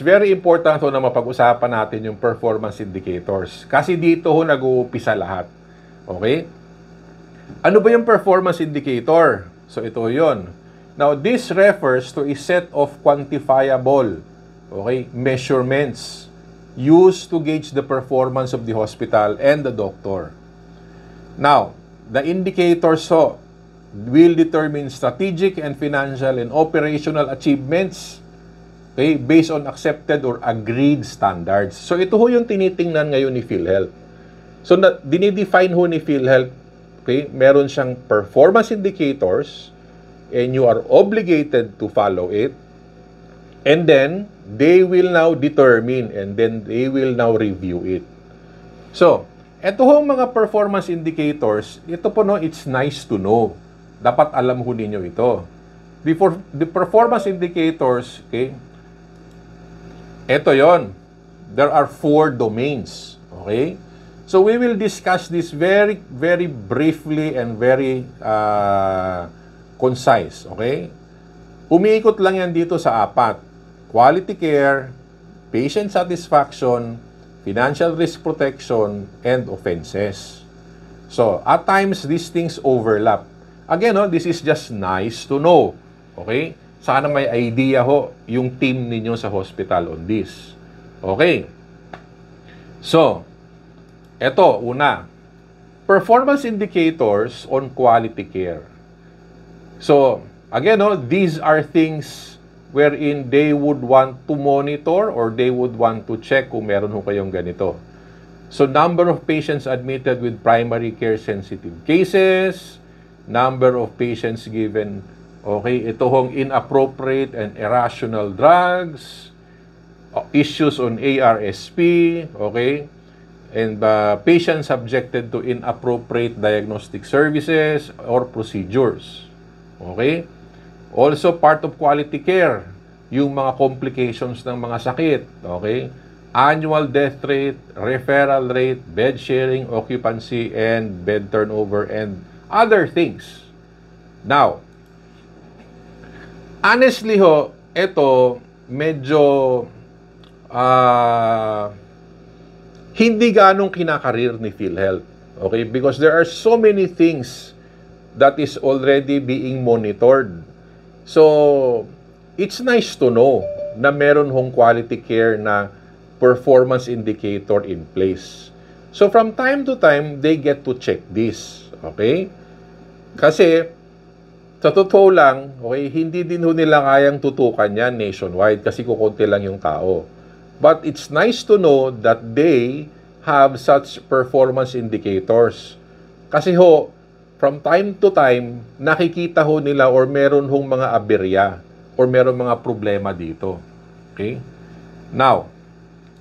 Very important ho na mapag-usapan natin yung performance indicators. Kasi dito ho nag-uumpisa lahat. Okay? Ano ba yung performance indicator? So ito yon. Now, this refers to a set of quantifiable, measurements used to gauge the performance of the hospital and the doctor. Now, the indicators will determine strategic and financial and operational achievements based on accepted or agreed standards. So ito ho yung tinitingnan ngayon ni PhilHealth. So dinidefine ho ni PhilHealth, meron siyang performance indicators and you are obligated to follow it. And then they will now determine and then they will now review it. So, ito ho mga performance indicators, ito po it's nice to know. Dapat alam ho ninyo ito. The performance indicators, ito yon. There are 4 domains. Okay? So we will discuss this very, very briefly and very concise. Okay? Umiikot lang yan dito sa 4. Quality care, patient satisfaction, financial risk protection, and offenses. So, at times, these things overlap. Again, this is just nice to know. Okay? Sana may idea ho yung team ninyo sa hospital on this. Okay. So, eto, una. Performance indicators on quality care. So, again, these are things wherein they would want to monitor or they would want to check kung meron ho kayong ganito. So, number of patients admitted with primary care sensitive cases, number of patients given ito hong inappropriate and irrational drugs, issues on ARSP, and patients subjected to inappropriate diagnostic services or procedures. Okay? Also, part of quality care, yung mga complications ng mga sakit. Okay? Annual death rate, referral rate, bed sharing, occupancy, and bed turnover, and other things. Now, honestly ito medyo hindi ganong kinakarir ni PhilHealth. Okay? Because there are so many things that is already being monitored. So, it's nice to know na meron hong quality care na performance indicator in place. So, from time to time, they get to check this. Okay? Kasi, sa totoo lang, hindi din ho nila kayang tutukan yan nationwide kasi kukunti lang yung tao. But it's nice to know that they have such performance indicators. Kasi from time to time, nakikita ho nila or meron hong mga aberya or meron mga problema dito. Okay? Now,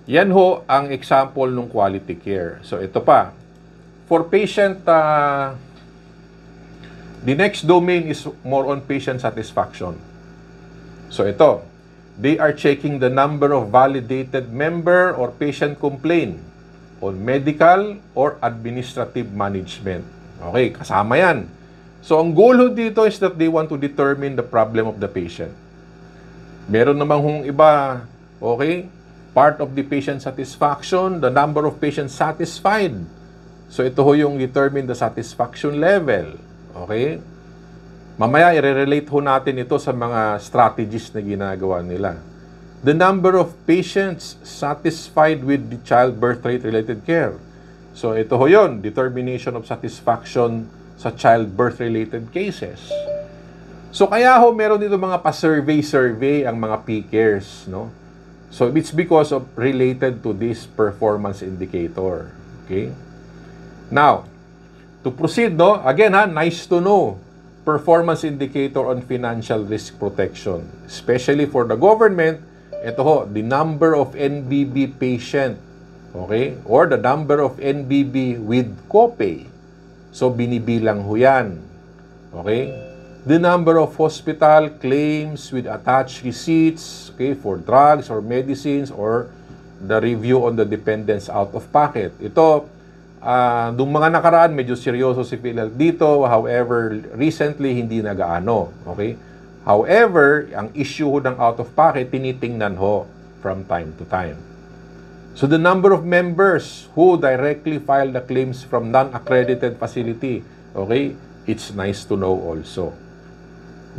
yan ang example ng quality care. So, ito pa. For patient the next domain is more on patient satisfaction. So ito, they are checking the number of validated member or patient complaint on medical or administrative management. Okay, kasama yan. So ang goal dito is that they want to determine the problem of the patient. Meron namang hong iba, part of the patient satisfaction, the number of patients satisfied. So ito yung determine the satisfaction level. Okay? Mamaya, i-relate natin ito sa mga strategies na ginagawa nila. The number of patients satisfied with the child birth rate related care. So, ito yun, determination of satisfaction sa child birth related cases. So, kaya meron dito mga pa-survey ang mga PCares, no? So, it's because of related to this performance indicator. Okay? Now, to proceed, again, nice to know, performance indicator on financial risk protection. Especially for the government, ito the number of NBB patient, or the number of NBB with copay. So, binibilang yan. The number of hospital claims with attached receipts, for drugs or medicines, or the review on the dependents out of pocket. Ito, nung mga nakaraan, medyo seryoso si PhilHealth dito. However, recently, hindi nagaano. Okay? However, ang issue ng out-of-pocket, tinitingnan from time to time. So the number of members who directly file the claims from non-accredited facility, okay, it's nice to know also.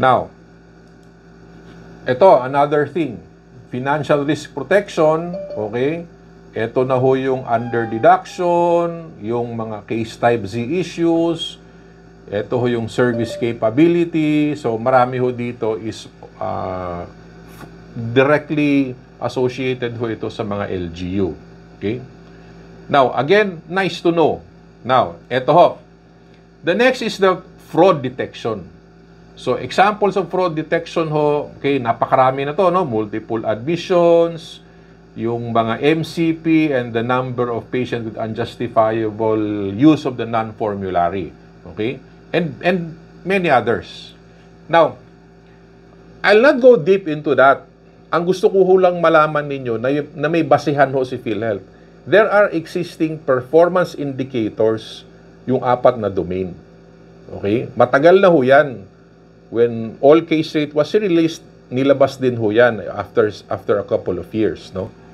Now, ito, another thing, financial risk protection, okay, ito na ho yung under deduction, yung mga case type Z issues, ito ho yung service capability. So marami ho dito is directly associated ho ito sa mga LGU. Okay? Now, again, nice to know. Now, ito ho. The next is the fraud detection. So, examples of fraud detection ho, okay, napakarami na to, no? Multiple admissions, yung mga MCP, and the number of patients with unjustifiable use of the non-formulary. Okay? And many others. Now, I'll not go deep into that. Ang gusto ko lang malaman ninyo na may basihan ho si PhilHealth. There are existing performance indicators yung 4 na domain. Okay? Matagal na ho yan. When all case rate was released, nilabas din ho yan after a couple of years, no?